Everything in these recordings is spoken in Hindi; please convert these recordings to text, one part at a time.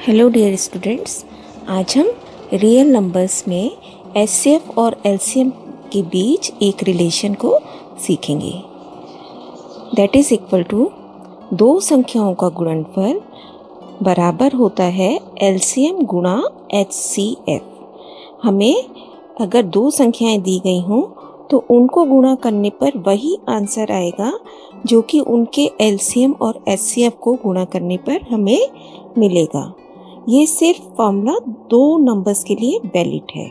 हेलो डियर स्टूडेंट्स, आज हम रियल नंबर्स में एचसीएफ और एलसीएम के बीच एक रिलेशन को सीखेंगे। दैट इज़ इक्वल टू दो संख्याओं का गुणनफल बराबर होता है एलसीएम गुणा एचसीएफ। हमें अगर दो संख्याएं दी गई हों तो उनको गुणा करने पर वही आंसर आएगा जो कि उनके एलसीएम और एचसीएफ को गुणा करने पर हमें मिलेगा। ये सिर्फ फॉर्मूला दो नंबर्स के लिए वैलिड है।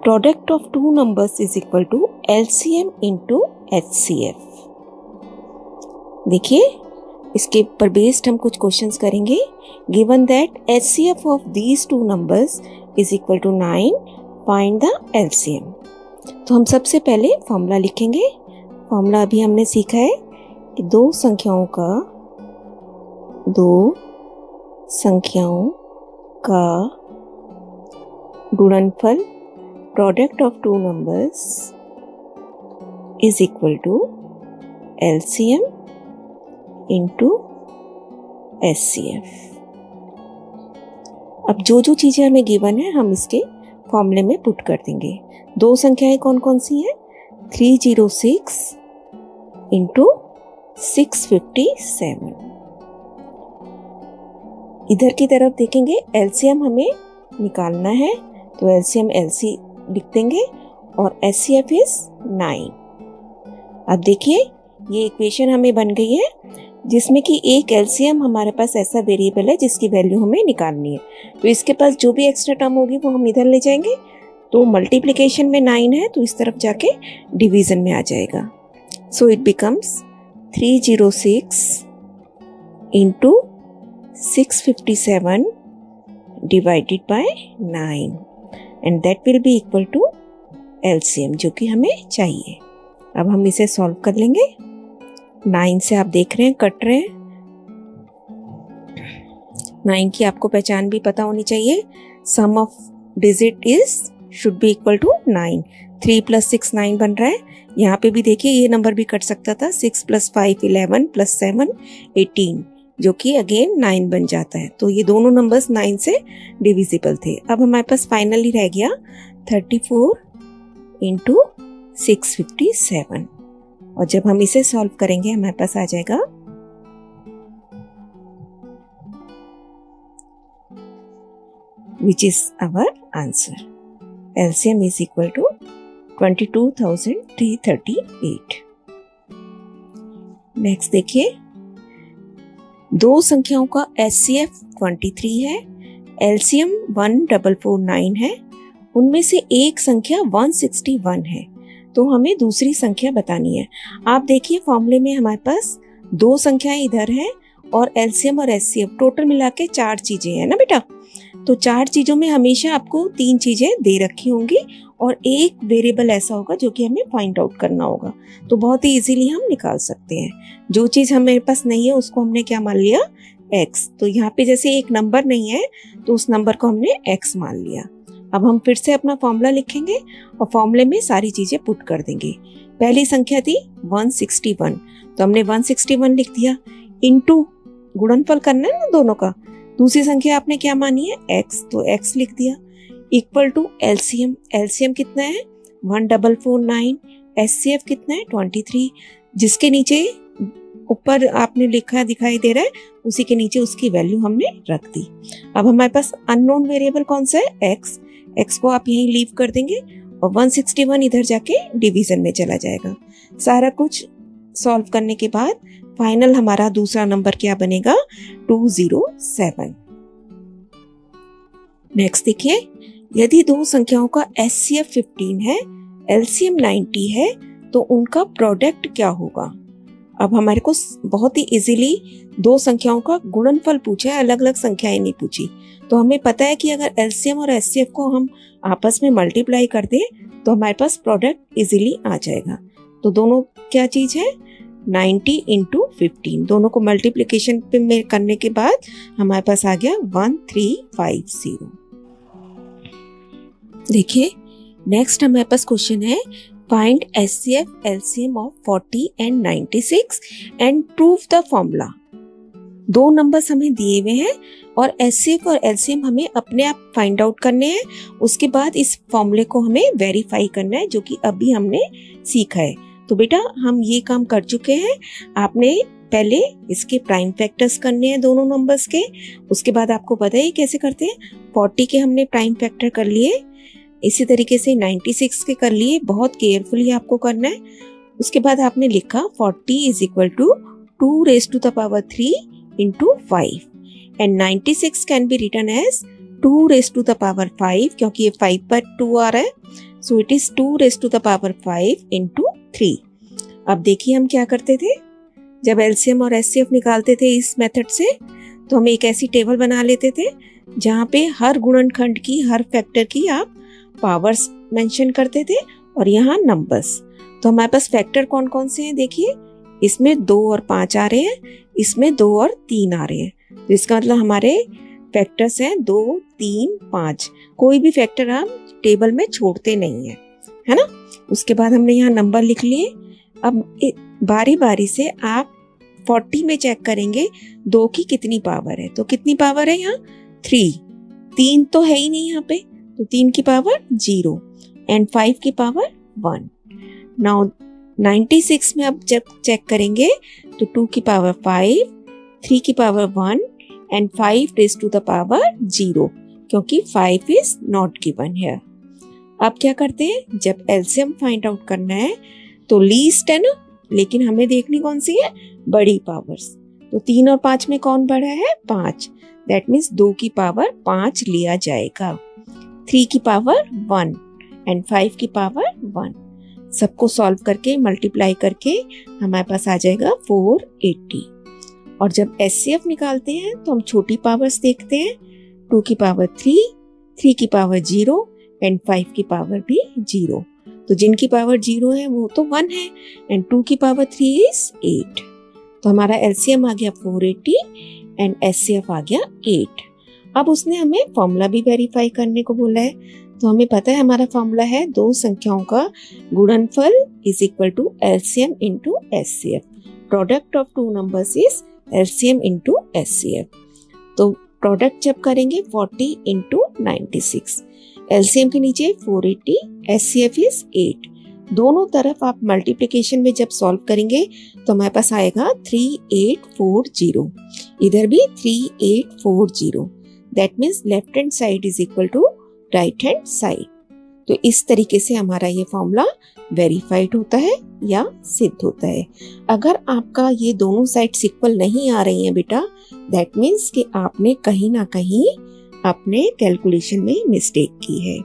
Product of two numbers is equal to LCM into HCF. देखिए, इसके ऊपर बेस्ड हम कुछ क्वेश्चंस करेंगे। Given that HCF of these two numbers is equal to 9, find the LCM. तो हम सबसे पहले फॉर्मूला लिखेंगे। फॉर्मूला अभी हमने सीखा है कि दो संख्याओं का गुणनफल product of two numbers is equal to LCM into HCF. अब जो चीजें हमें गिवन है हम इसके फॉर्मूले में पुट कर देंगे। दो संख्याएं कौन कौन सी हैं? 306 इंटू 657। इधर की तरफ देखेंगे, एलसीएम हमें निकालना है तो एलसीएम एलसी लिख देंगे और एचसीएफ इज 9। अब देखिए, ये इक्वेशन हमें बन गई है जिसमें कि एक एलसीएम हमारे पास ऐसा वेरिएबल है जिसकी वैल्यू हमें निकालनी है। तो इसके पास जो भी एक्स्ट्रा टर्म होगी वो हम इधर ले जाएंगे। तो मल्टीप्लिकेशन में 9 है तो इस तरफ जाके डिवीजन में आ जाएगा। So it becomes 306 into 657 divided by 9 and that will be equal to LCM जो कि हमें चाहिए। अब हम इसे सॉल्व कर लेंगे। 9 से आप देख रहे हैं कट रहे हैं। 9 की आपको पहचान भी पता होनी चाहिए। Sum of digit is should be equal to 9। 3 + 6 9 बन रहा है। यहाँ पे भी देखिए ये नंबर भी कट सकता था। 6 + 5 11 + 7 18 जो कि अगेन 9 बन जाता है। तो ये दोनों नंबर्स 9 से डिविजिबल थे। अब हमारे पास फाइनली रह गया 34 इंटू 657 और जब हम इसे सॉल्व करेंगे हमारे पास आ जाएगा which is our answer. LCM is equal to 22,338। Next देखिए, दो संख्याओं का एचसीएफ 23 है, एलसीएम 1449 है। उनमें से एक संख्या 161 है तो हमें दूसरी संख्या बतानी है। आप देखिए फॉर्मूले में हमारे पास दो संख्याएं इधर हैं और एलसीएम और एचसीएफ टोटल मिला के 4 चीजें हैं ना बेटा। तो 4 चीजों में हमेशा आपको 3 चीजें दे रखी होंगी और एक वेरिएबल ऐसा होगा जो कि हमें फाइंड आउट करना होगा। तो बहुत ही इजीली हम निकाल सकते हैं। जो चीज हमारे पास नहीं है उसको हमने क्या मान लिया? x। तो यहाँ पे जैसे एक नंबर नहीं है तो उस नंबर को हमने x मान लिया। अब हम फिर से अपना फॉर्मूला लिखेंगे और फॉर्मूले में सारी चीजें पुट कर देंगे। पहली संख्या थी 161 तो हमने 161 लिख दिया। इंटू गुणनफल करना है ना दोनों का। दूसरी संख्या आपने क्या मानी है? x, तो x लिख दिया। Equal to LCM. एलसीएम कितना है? 1449। एचसीएफ कितना है? 23। जिसके नीचे ऊपर आपने लिखा दिखाई दे रहा है उसी के नीचे उसकी वैल्यू हमने रख दी। अब हमारे पास अननोन वेरिएबल कौन सा है? x। x को आप यहीं लीव कर देंगे और 161 इधर जाके डिवीजन में चला जाएगा। सारा कुछ सॉल्व करने के बाद फाइनल हमारा दूसरा नंबर क्या बनेगा? 207। नेक्स्ट देखिए, यदि दो संख्याओं का एचसीएफ 15 है, एलसीएम 90 है तो उनका प्रोडक्ट क्या होगा? अब हमारे को बहुत ही इजीली दो संख्याओं का गुणनफल पूछा है, अलग अलग संख्याएं नहीं पूछी। तो हमें पता है कि अगर एलसीएम और एचसीएफ को हम आपस में मल्टीप्लाई कर दें तो हमारे पास प्रोडक्ट इजीली आ जाएगा। तो दोनों क्या चीज है? 90 इंटू 15। दोनों को मल्टीप्लीकेशन पे करने के बाद हमारे पास आ गया 1350। देखिए, नेक्स्ट हमारे पास क्वेश्चन है find HCF LCM of 40 and 96 and prove the formula। दो नंबर्स हमें दिए हुए हैं और एचसीएफ और एलसीएम हमें अपने आप फाइंड आउट करने हैं। उसके बाद इस फॉर्मूले को हमें वेरीफाई करना है, जो कि अभी हमने सीखा है। तो बेटा हम ये काम कर चुके हैं। आपने पहले इसके प्राइम फैक्टर्स करने हैं दोनों नंबर्स के, उसके बाद आपको पता है कैसे करते हैं। 40 के हमने प्राइम फैक्टर कर लिए, इसी तरीके से 96 के कर लिए। बहुत केयरफुली आपको करना है। उसके बाद आपने लिखा 40 is equal to 2 raised to the power 3 into 5 and 96 can be written as 2 raised to the power 5 क्योंकि ये 5 पर 2 आ रहा है, so it is 2 raised to the power 5 into 3। अब देखिए हम क्या करते थे, जब एलसीएम और एचसीएफ निकालते थे इस मेथड से, तो हम एक ऐसी टेबल बना लेते थे जहाँ पे हर गुणनखंड की, हर फैक्टर की आप पावर्स मेंशन करते थे और यहाँ नंबर्स। तो हमारे पास फैक्टर कौन कौन से हैं देखिए, इसमें 2 और 5 आ रहे हैं, इसमें 2 और 3 आ रहे हैं। तो इसका मतलब हमारे फैक्टर्स हैं 2, 3, 5। कोई भी फैक्टर हम टेबल में छोड़ते नहीं है ना। उसके बाद हमने यहाँ नंबर लिख लिए। अब बारी बारी से आप 40 में चेक करेंगे 2 की कितनी पावर है। तो कितनी पावर है यहाँ 3, 3 तो है ही नहीं यहाँ पे, तो 3 की पावर 0 एंड 5 की पावर 1। नाउ 96 में अब जब चेक करेंगे तो 2 की पावर 5, 3 की power 1 and 5 raised to the power 0 क्योंकि 5 is not given here। अब क्या करते हैं, जब एलसीएम फाइंड आउट करना है तो लीस्ट है ना, लेकिन हमें देखनी कौन सी है, बड़ी पावर्स। तो 3 और 5 में कौन बड़ा है, 5। दैट मीन्स 2 की पावर 5 लिया जाएगा, 3 की पावर 1 एंड 5 की पावर 1। सबको सॉल्व करके मल्टीप्लाई करके हमारे पास आ जाएगा 480। और जब एचसीएफ निकालते हैं तो हम छोटी पावर्स देखते हैं, 2 की पावर 3, 3 की पावर 0 एंड 5 की पावर भी 0। तो जिनकी पावर 0 है वो तो 1 है एंड 2 की पावर 3 इज 8। तो हमारा एलसीएम आ गया 480 एंड एचसीएफ आ गया 8। अब उसने हमें फॉर्मूला भी वेरीफाई करने को बोला है। तो हमें पता है हमारा फॉर्मूला है दो संख्याओं का गुणनफल is equal to LCM into HCF. Product of two numbers is LCM into HCF. तो प्रोडक्ट जब करेंगे 40 इंटू 96, एलसीएम के नीचे 480, एचसीएफ इज 8। दोनों तरफ आप मल्टीप्लिकेशन में जब सॉल्व करेंगे तो हमारे पास आएगा 3840, इधर भी 3840। That means left hand side is equal to right hand side. तो इस तरीके से हमारा ये फॉर्मूला वेरीफाइड होता है या सिद्ध होता है। अगर आपका ये दोनों साइड्स इक्वल नहीं आ रही हैं बेटा, दैट मीन्स कि आपने कहीं ना कहीं अपने कैलकुलेशन में मिस्टेक की है।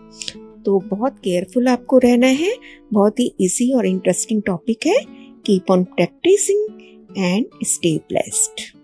तो बहुत केयरफुल आपको रहना है। बहुत ही इजी और इंटरेस्टिंग टॉपिक है। Keep on practising and stay blessed.